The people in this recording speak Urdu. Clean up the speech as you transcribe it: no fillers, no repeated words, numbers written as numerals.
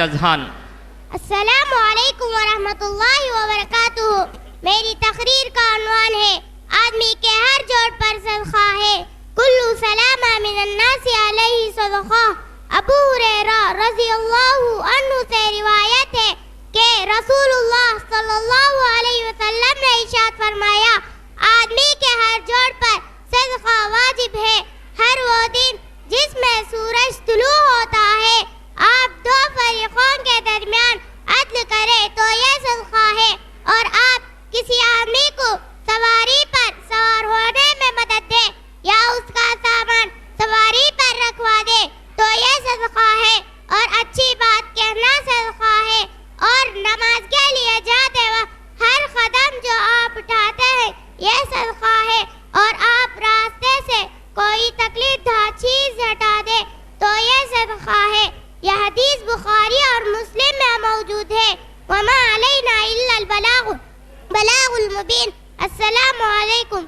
ماجد اذہان۔ السلام علیکم ورحمۃ اللہ وبرکاتہ۔ میری تقریر کا عنوان ہے آدمی کے ہر جوڑ پر صدقہ ہے، کلو سلامہ من الناس علیہ صدقہ۔ ابو ہریرہ رضی اللہ عنہ سے روایت ہے کہ رسول اللہ صلی اللہ علیہ وسلم نے ارشاد فرمایا، آدمی کے ہر جوڑ پر صدقہ واجب ہے۔ ہر وہ دن جس میں سورج طلوع ہوتا ہے آپ دو فریقوں کے درمیان عدل کرے تو یہ صدقہ ہے، اور آپ کسی آدمی کو سواری پر سوار ہونے میں مدد دے یا اس کا سامان سواری پر رکھوا دے تو یہ صدقہ ہے، اور اچھی بات کہنا صدقہ ہے، اور نماز کے لیے جاتے وقت ہر قدم جو آپ اٹھاتے ہیں یہ صدقہ ہے، اور آپ راستے سے کوئی تکلیف دہ چیز ہٹا دے تو یہ صدقہ ہے۔ یہ حدیث بخاری اور مسلم میں موجود ہے۔ وما علینا الا البلاغ المبین۔ السلام علیکم۔